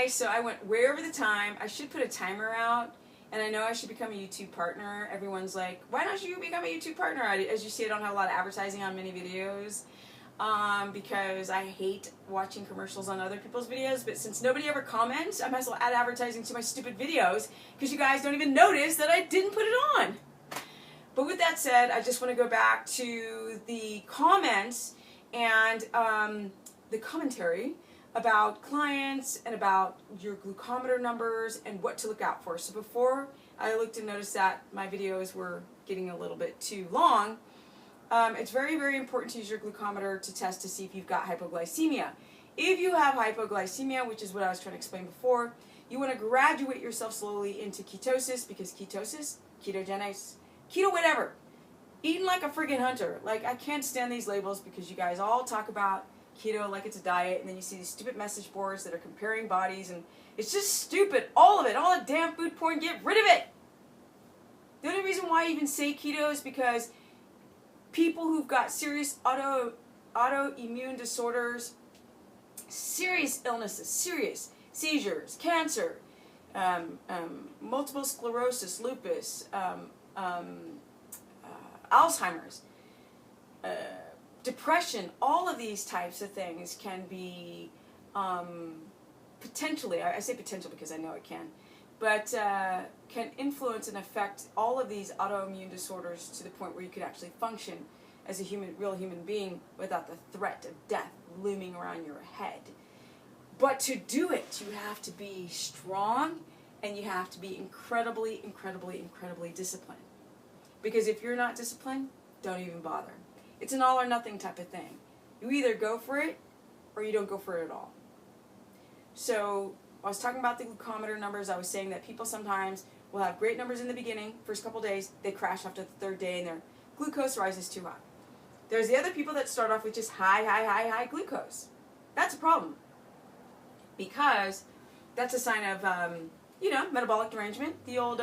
Okay, so I went way over the time. I should put a timer out, and I know I should become a YouTube partner. Everyone's like, why don't you become a YouTube partner? As you see, I don't have a lot of advertising on many videos because I hate watching commercials on other people's videos, but since nobody ever comments, I might as well add advertising to my stupid videos because you guys don't even notice that I didn't put it on. But with that said, I just want to go back to the comments and the commentary about clients and about your glucometer numbers and what to look out for. So before I looked and noticed that my videos were getting a little bit too long, it's very, very important to use your glucometer to test to see if you've got hypoglycemia. If you have hypoglycemia, which is what I was trying to explain before, you want to graduate yourself slowly into ketosis, because ketosis, ketogenics, keto whatever, eating like a friggin' hunter. Like, I can't stand these labels because you guys all talk about keto like it's a diet, and then you see these stupid message boards that are comparing bodies, and it's just stupid. All of it, all the damn food porn, get rid of it. The only reason why I even say keto is because people who've got serious autoimmune disorders, serious illnesses, serious seizures, cancer, multiple sclerosis, lupus, Alzheimer's, depression, all of these types of things can be potentially, I say potential because I know it can, but can influence and affect all of these autoimmune disorders to the point where you could actually function as a real human being without the threat of death looming around your head. But to do it, you have to be strong, and you have to be incredibly, incredibly, incredibly disciplined. Because if you're not disciplined, don't even bother. It's an all or nothing type of thing. You either go for it or you don't go for it at all. So I was talking about the glucometer numbers. I was saying that people sometimes will have great numbers in the beginning, first couple days, they crash after the third day and their glucose rises too high. There's the other people that start off with just high glucose. That's a problem. Because that's a sign of, metabolic derangement. The old,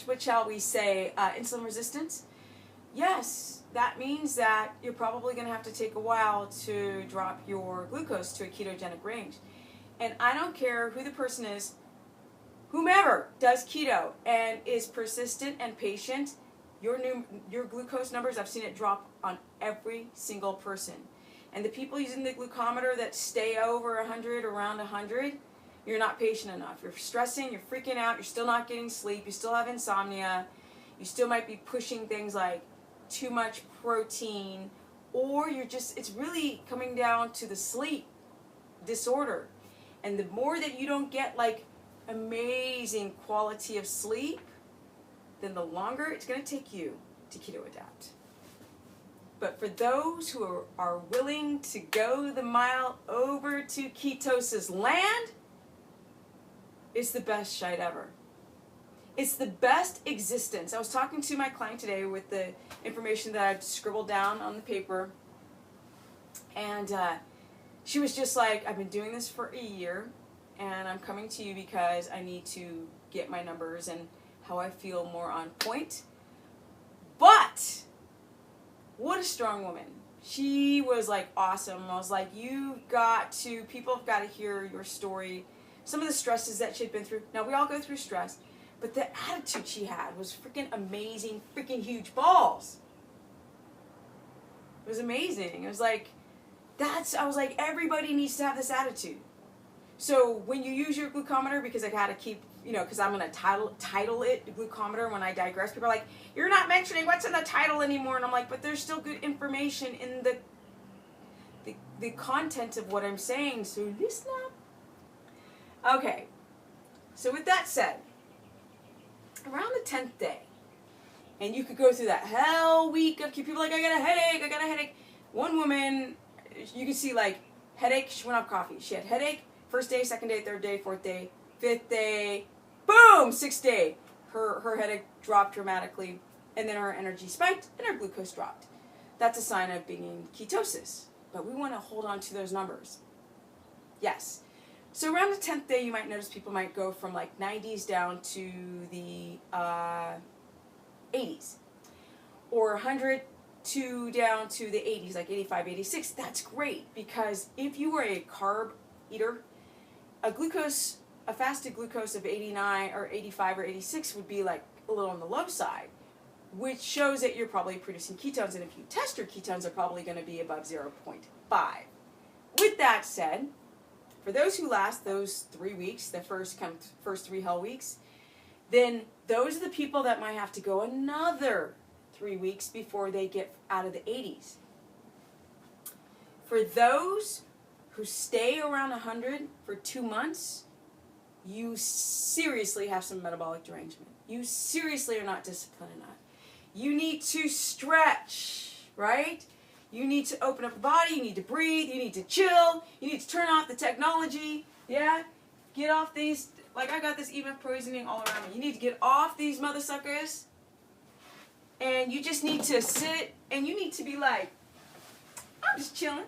what shall we say, insulin resistance. Yes, that means that you're probably going to have to take a while to drop your glucose to a ketogenic range. And I don't care who the person is, whomever does keto and is persistent and patient, your glucose numbers, I've seen it drop on every single person. And the people using the glucometer that stay over 100, around 100, you're not patient enough. You're stressing, you're freaking out, you're still not getting sleep, you still have insomnia, you still might be pushing things like too much protein, or it's really coming down to the sleep disorder. And the more that you don't get like amazing quality of sleep, then the longer it's going to take you to keto adapt. But for those who are willing to go the mile over to ketosis land, it's the best shite ever. It's the best existence. I was talking to my client today with the information that I've scribbled down on the paper, and she was just like, I've been doing this for a year, and I'm coming to you because I need to get my numbers and how I feel more on point. But what a strong woman. She was like awesome. I was like, people have got to hear your story. Some of the stresses that she'd been through. Now, we all go through stress, but the attitude she had was freaking amazing, freaking huge balls. It was amazing. It was like, I was like, everybody needs to have this attitude. So when you use your glucometer, because I got to keep, because I'm going to title it glucometer when I digress. People are like, you're not mentioning what's in the title anymore. And I'm like, but there's still good information in the content of what I'm saying. So listen up. Okay. So with that said, around the 10th day, and you could go through that hell week of people like, I got a headache. One woman, you can see like headache, she went off coffee. She had headache, first day, second day, third day, fourth day, fifth day, boom, sixth day. Her headache dropped dramatically, and then her energy spiked, and her glucose dropped. That's a sign of being in ketosis. But we want to hold on to those numbers. Yes. So around the 10th day, you might notice people might go from like 90s down to the 80s. Or 100 down to the 80s, like 85, 86. That's great, because if you were a carb eater, a fasted glucose of 89 or 85 or 86 would be like a little on the low side, which shows that you're probably producing ketones, and if you test your ketones, they're probably going to be above 0.5. With that said, for those who last those 3 weeks, the first 3 hell weeks, then those are the people that might have to go another 3 weeks before they get out of the 80s. For those who stay around 100 for 2 months, you seriously have some metabolic derangement. You seriously are not disciplined enough. You need to stretch, right? You need to open up the body, you need to breathe, you need to chill, you need to turn off the technology, yeah? Get off these, like I got this EMF poisoning all around me. You need to get off these mother suckers, and you just need to sit, and you need to be like, I'm just chilling.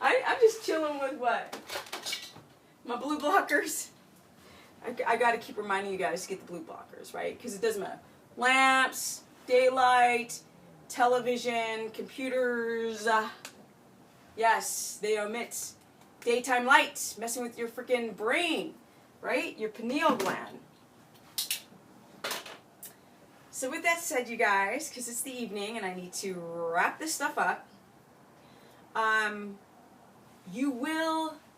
I'm just chilling with what? My blue blockers. I got to keep reminding you guys to get the blue blockers, right? Because it doesn't matter. Lamps, daylight, television, computers. Yes, they omit daytime light, messing with your freaking brain, right? Your pineal gland. So with that said, you guys, because it's the evening and I need to wrap this stuff up,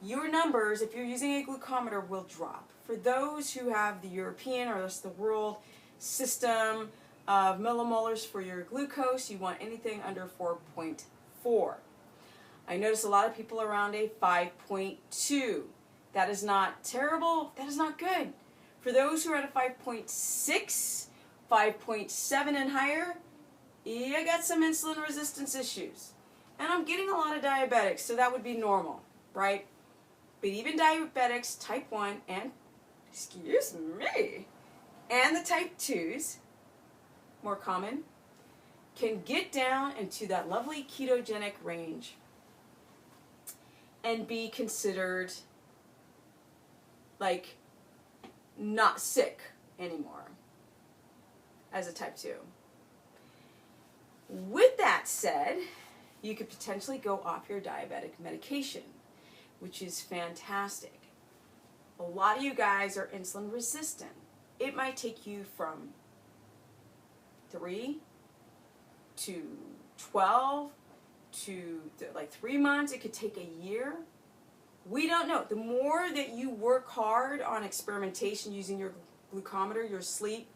your numbers, if you're using a glucometer, will drop. For those who have the European or the rest of the world system of millimolars for your glucose, you want anything under 4.4. I notice a lot of people around a 5.2. That is not terrible. That is not good. For those who are at a 5.6, 5.7 and higher, you got some insulin resistance issues. And I'm getting a lot of diabetics, so that would be normal, right? But even diabetics, type 1 and, excuse me, and the type 2s, more common, can get down into that lovely ketogenic range and be considered like not sick anymore as a type 2. With that said, you could potentially go off your diabetic medication, which is fantastic. A lot of you guys are insulin resistant. It might take you from 3 to 12 to like 3 months. It could take a year. We don't know. The more that you work hard on experimentation using your glucometer, your sleep,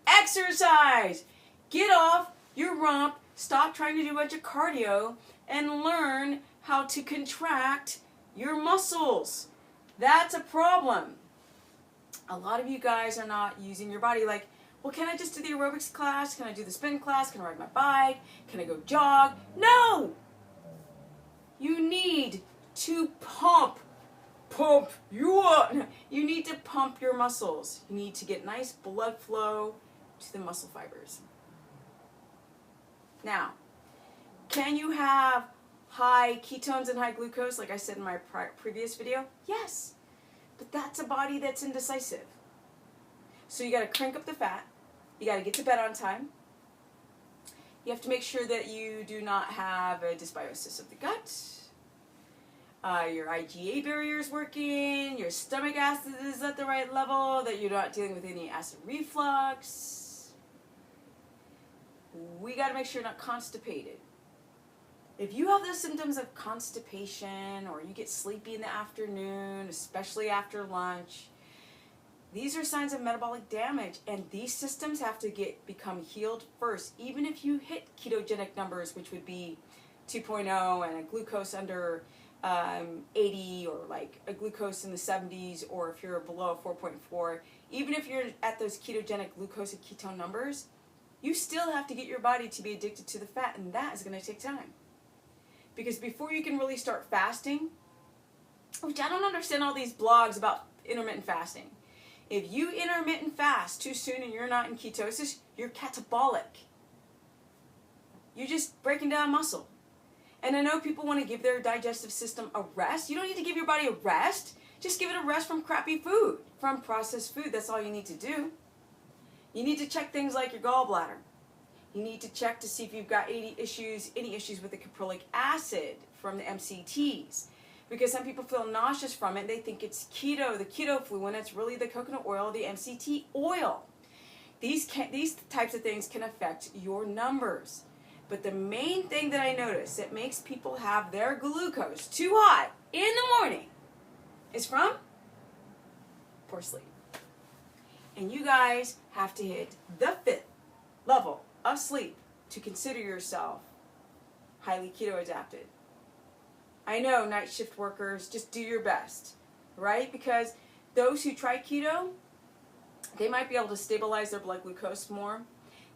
exercise, get off your rump, stop trying to do a bunch of cardio, and learn how to contract your muscles. That's a problem. A lot of you guys are not using your body like, well, can I just do the aerobics class? Can I do the spin class? Can I ride my bike? Can I go jog? No! You need to pump you up. You need to pump your muscles. You need to get nice blood flow to the muscle fibers. Now, can you have high ketones and high glucose, like I said in my previous video? Yes, but that's a body that's indecisive. So you got to crank up the fat. You got to get to bed on time. You have to make sure that you do not have a dysbiosis of the gut. Your IgA barrier is working. Your stomach acid is at the right level. That you're not dealing with any acid reflux. We got to make sure you're not constipated. If you have the symptoms of constipation or you get sleepy in the afternoon, especially after lunch, these are signs of metabolic damage, and these systems have to become healed first. Even if you hit ketogenic numbers, which would be 2.0 and a glucose under 80 or like a glucose in the 70s, or if you're below 4.4, even if you're at those ketogenic glucose and ketone numbers, you still have to get your body to be addicted to the fat, and that is going to take time. Because before you can really start fasting, which I don't understand all these blogs about intermittent fasting. If you intermittent fast too soon and you're not in ketosis, you're catabolic. You're just breaking down muscle. And I know people want to give their digestive system a rest. You don't need to give your body a rest. Just give it a rest from crappy food, from processed food. That's all you need to do. You need to check things like your gallbladder. You need to check to see if you've got any issues with the caprylic acid from the MCTs. because some people feel nauseous from it. They think it's keto, the keto flu, when it's really the coconut oil, the MCT oil. These types of things can affect your numbers. But the main thing that I notice that makes people have their glucose too high in the morning is from poor sleep. And you guys have to hit the 5th level of sleep to consider yourself highly keto adapted. I know, night shift workers, just do your best, right? Because those who try keto, they might be able to stabilize their blood glucose more.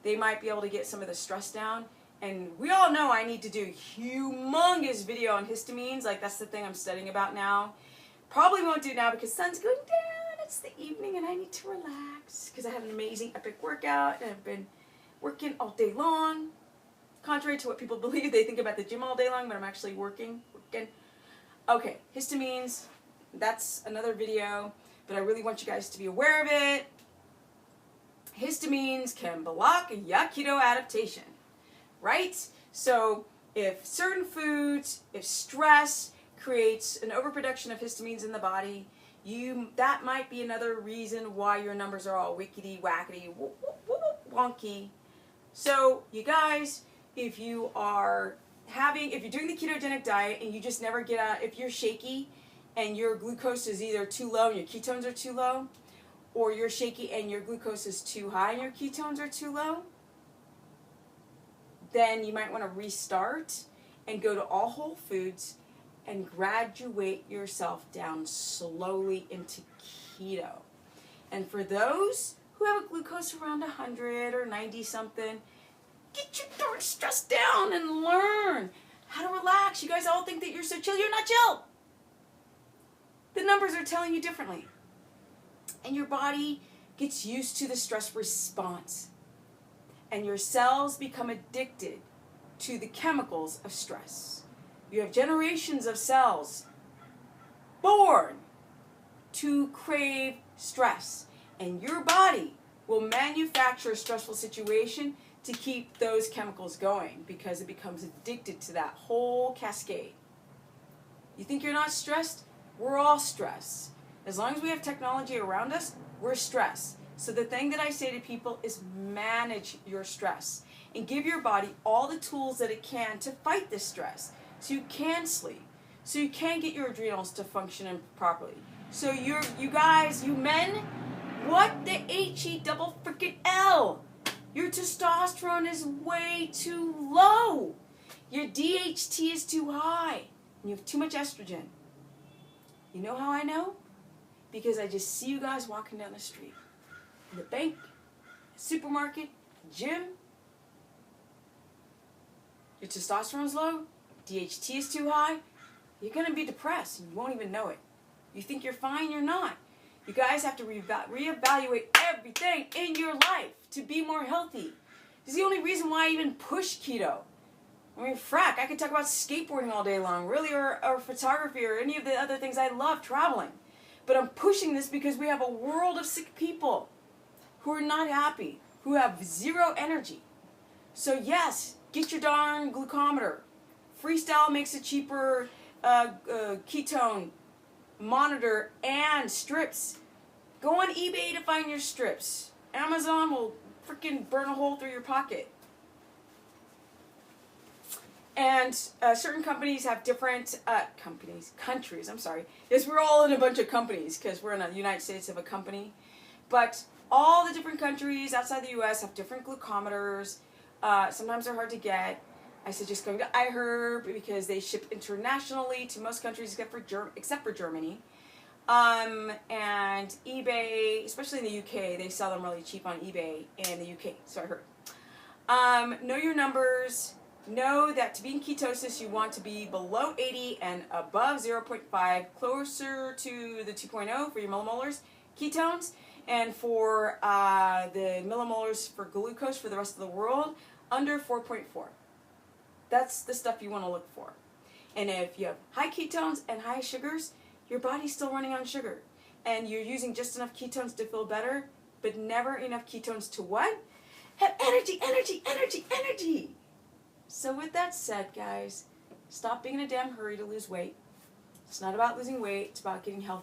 They might be able to get some of the stress down. And we all know I need to do a humongous video on histamines. Like, that's the thing I'm studying about now. Probably won't do now because the sun's going down. It's the evening and I need to relax because I had an amazing epic workout and I've been working all day long. Contrary to what people believe, they think about the gym all day long, but I'm actually working. Okay, histamines, that's another video, but I really want you guys to be aware of it. Histamines can block your keto adaptation, right? So if certain foods, if stress creates an overproduction of histamines in the body, that might be another reason why your numbers are all wickety, wackety, wonky. So you guys, if you're doing the ketogenic diet and you just never get out, if you're shaky and your glucose is either too low and your ketones are too low, or you're shaky and your glucose is too high and your ketones are too low, then you might want to restart and go to all whole foods and graduate yourself down slowly into keto. And for those who have a glucose around 100 or 90 something, get your darn stress down and learn how to relax. You guys all think that you're so chill. You're not chill. The numbers are telling you differently. And your body gets used to the stress response. And your cells become addicted to the chemicals of stress. You have generations of cells born to crave stress. And your body will manufacture a stressful situation to keep those chemicals going because it becomes addicted to that whole cascade. You think you're not stressed? We're all stressed. As long as we have technology around us, we're stressed. So the thing that I say to people is manage your stress and give your body all the tools that it can to fight this stress so you can sleep, so you can get your adrenals to function properly. So you guys, you men, what the HE double freaking L? Your testosterone is way too low. Your DHT is too high. And you have too much estrogen. You know how I know? Because I just see you guys walking down the street. In the bank, supermarket, gym. Your testosterone's low. DHT is too high. You're going to be depressed and you won't even know it. You think you're fine, you're not. You guys have to reevaluate everything in your life to be more healthy. This is the only reason why I even push keto. I mean, frack, I could talk about skateboarding all day long, really, or photography, or any of the other things I love, traveling. But I'm pushing this because we have a world of sick people who are not happy, who have zero energy. So yes, get your darn glucometer. Freestyle makes a cheaper ketone monitor and strips. Go on eBay to find your strips. Amazon will freaking burn a hole through your pocket. And certain companies have different countries, I'm sorry. Yes, we're all in a bunch of companies because we're in the United States of a company. But all the different countries outside the U.S. have different glucometers. Sometimes they're hard to get. I suggest going to iHerb because they ship internationally to most countries except for Germany. And eBay, especially in the UK, they sell them really cheap on eBay in the UK, so I heard. Know your numbers. Know that to be in ketosis, you want to be below 80 and above 0.5, closer to the 2.0 for your millimolars ketones, and for the millimolars for glucose for the rest of the world, under 4.4. That's the stuff you want to look for. And if you have high ketones and high sugars, your body's still running on sugar. And you're using just enough ketones to feel better, but never enough ketones to what? Have energy, energy, energy, energy. So with that said, guys, stop being in a damn hurry to lose weight. It's not about losing weight, it's about getting healthy